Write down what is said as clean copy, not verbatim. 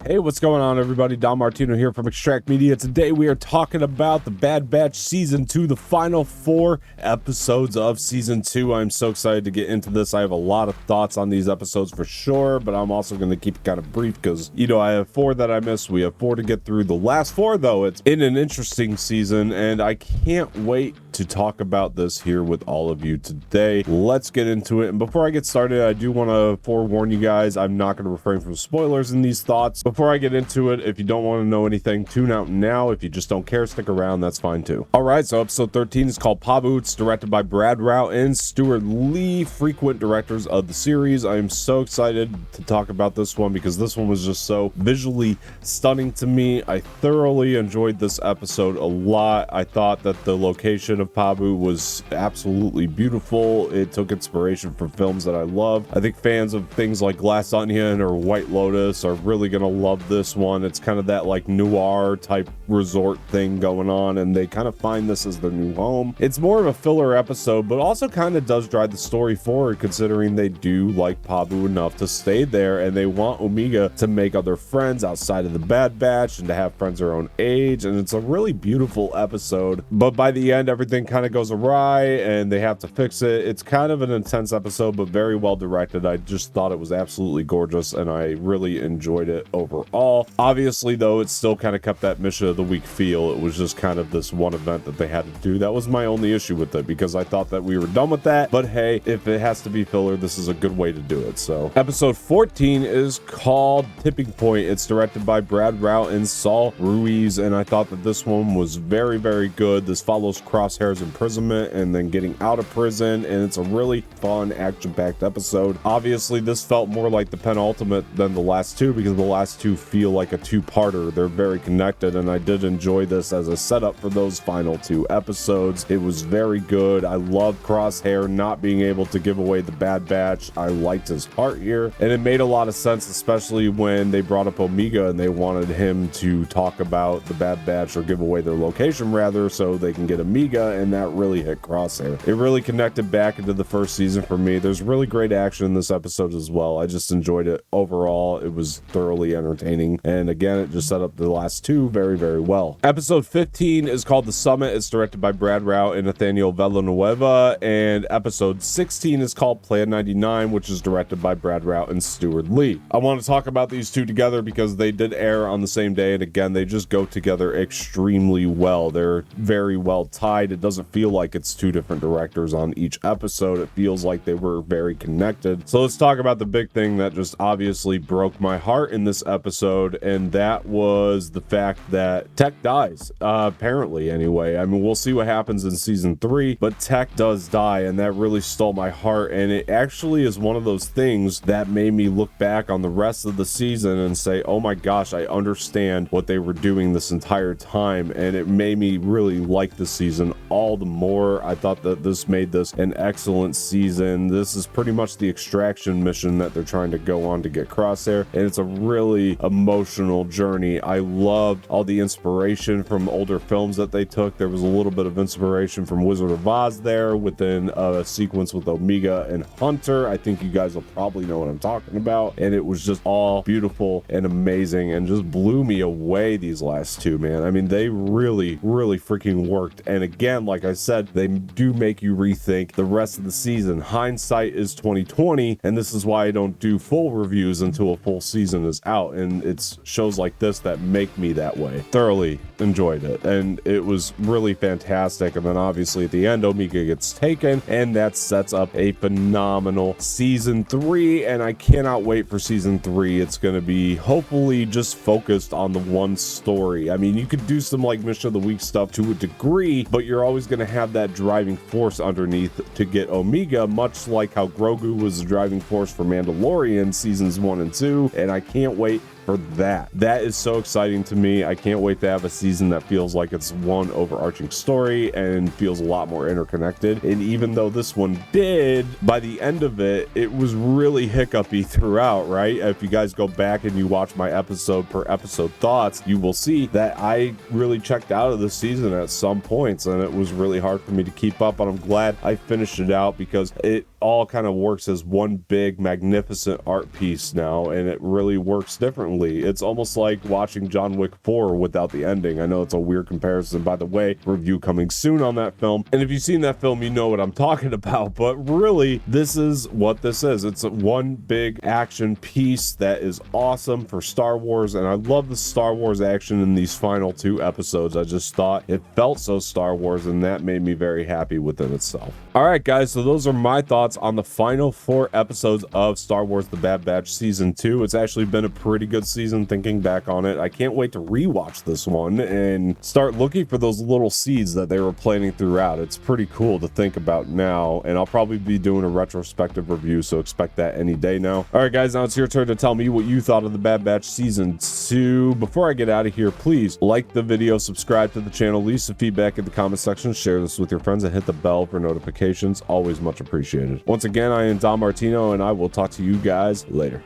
Hey, what's going on, everybody? Don Martino here from Extract Media. Today we are talking about The Bad Batch Season 2, the final 4 episodes of Season 2. I'm so excited to get into this. I have a lot of thoughts on these episodes for sure, but I'm also going to keep it kind of brief because, I have 4 that I missed. We have 4 to get through. The last 4, though, it's in an interesting season, and I can't wait to talk about this here with all of you today. Let's get into it. And before I get started, I do want to forewarn you guys, I'm not going to refrain from spoilers in these thoughts. Before I get into it, if you don't want to know anything, tune out now. If you just don't care, stick around, that's fine too. All right, so episode 13 is called Pabu. It's directed by Brad Rauch and Stuart Lee, frequent directors of the series. I am so excited to talk about this one because this one was just so visually stunning to me. I thoroughly enjoyed this episode a lot. I thought that the location of Pabu was absolutely beautiful. It took inspiration from films that I love. I think fans of things like Glass Onion or White Lotus are really gonna love this one. It's kind of that like noir type resort thing going on, and they kind of find this as their new home. It's more of a filler episode, but also kind of does drive the story forward, considering they do like Pabu enough to stay there, and they want Omega to make other friends outside of the Bad Batch and to have friends her own age. And it's a really beautiful episode, but by the end everything kind of goes awry and they have to fix it. It's kind of an intense episode, but very well directed. I just thought it was absolutely gorgeous, and I really enjoyed it overall. Obviously, though, it still kind of kept that mission of the week feel. It was just kind of this one event that they had to do. That was my only issue with it, because I thought that we were done with that. But hey, if it has to be filler, this is a good way to do it. So episode 14 is called Tipping Point. It's directed by Brad Rauch and Saul Ruiz, and I thought that this one was very, very good. This follows Crosshair's imprisonment and then getting out of prison, and it's a really fun, action-packed episode. Obviously, this felt more like the penultimate than the last two, because the last two feel like a two-parter. They're very connected, and I did enjoy this as a setup for those final 2 episodes. It was very good. I loved Crosshair not being able to give away the Bad Batch. I liked his heart here, and it made a lot of sense, especially when they brought up Omega and they wanted him to talk about the Bad Batch, or give away their location rather, so they can get Omega, and that really hit Crosshair. It really connected back into the first season for me. There's really great action in this episode as well. I just enjoyed it overall. It was thoroughly entertaining, and again, it just set up the last 2 very, very well. Episode 15 is called The Summit. It's directed by Brad Rauch and Nathaniel Villanueva, and episode 16 is called Plan 99, which is directed by Brad Rauch and Stuart Lee. I want to talk about these 2 together because they did air on the same day, and again, they just go together extremely well. They're very well tied. It doesn't feel like it's 2 different directors on each episode. It feels like they were very connected. So let's talk about the big thing that just obviously broke my heart in this episode, and that was the fact that Tech dies. Apparently, anyway. I mean, we'll see what happens in season 3, but Tech does die, and that really stole my heart. And it actually is one of those things that made me look back on the rest of the season and say, oh my gosh, I understand what they were doing this entire time. And it made me really like the season all the more. I thought that this made this an excellent season. This is pretty much the extraction mission that they're trying to go on to get Crosshair, and it's a really emotional journey. I loved all the inspiration from older films that they took. There was a little bit of inspiration from Wizard of Oz there within a sequence with Omega and Hunter. I think you guys will probably know what I'm talking about, and it was just all beautiful and amazing, and just blew me away these last 2, man. I mean, they really, really freaking worked. And again, like I said, they do make you rethink the rest of the season. Hindsight is 2020, and this is why I don't do full reviews until a full season is out, and it's shows like this that make me that way. Thoroughly enjoyed it, and it was really fantastic. And then obviously at the end, Omega gets taken, and that sets up a phenomenal season 3, and I cannot wait for season 3. It's going to be hopefully just focused on the one story. I mean, you could do some like mission of the week stuff to a degree, but you're always going to have that driving force underneath to get Omega, much like how Grogu was the driving force for Mandalorian seasons 1 and 2, and I can't wait for that. That is so exciting to me. I can't wait to have a season that feels like it's one overarching story and feels a lot more interconnected. And even though this one did, by the end of it, it was really hiccupy throughout, right? If you guys go back and you watch my episode per episode thoughts, you will see that I really checked out of the season at some points, and it was really hard for me to keep up, and I'm glad I finished it out because it all kind of works as one big magnificent art piece now, and it really works differently. It's almost like watching John Wick 4 without the ending. I know it's a weird comparison, by the way, review coming soon on that film, and if you've seen that film, you know what I'm talking about. But really, this is what this is. It's one big action piece that is awesome for Star Wars, and I love the Star Wars action in these final 2 episodes. I just thought it felt so Star Wars, and that made me very happy within itself. All right, guys, so those are my thoughts on the final 4 episodes of Star Wars The Bad Batch Season 2. It's actually been a pretty good season thinking back on it. I can't wait to rewatch this one and start looking for those little seeds that they were planting throughout. It's pretty cool to think about now, and I'll probably be doing a retrospective review, so expect that any day now. All right, guys, now it's your turn to tell me what you thought of The Bad Batch Season 2. Before I get out of here, please like the video, subscribe to the channel, leave some feedback in the comment section, share this with your friends, and hit the bell for notifications. Always much appreciated. Once again, I am Don Martino, and I will talk to you guys later.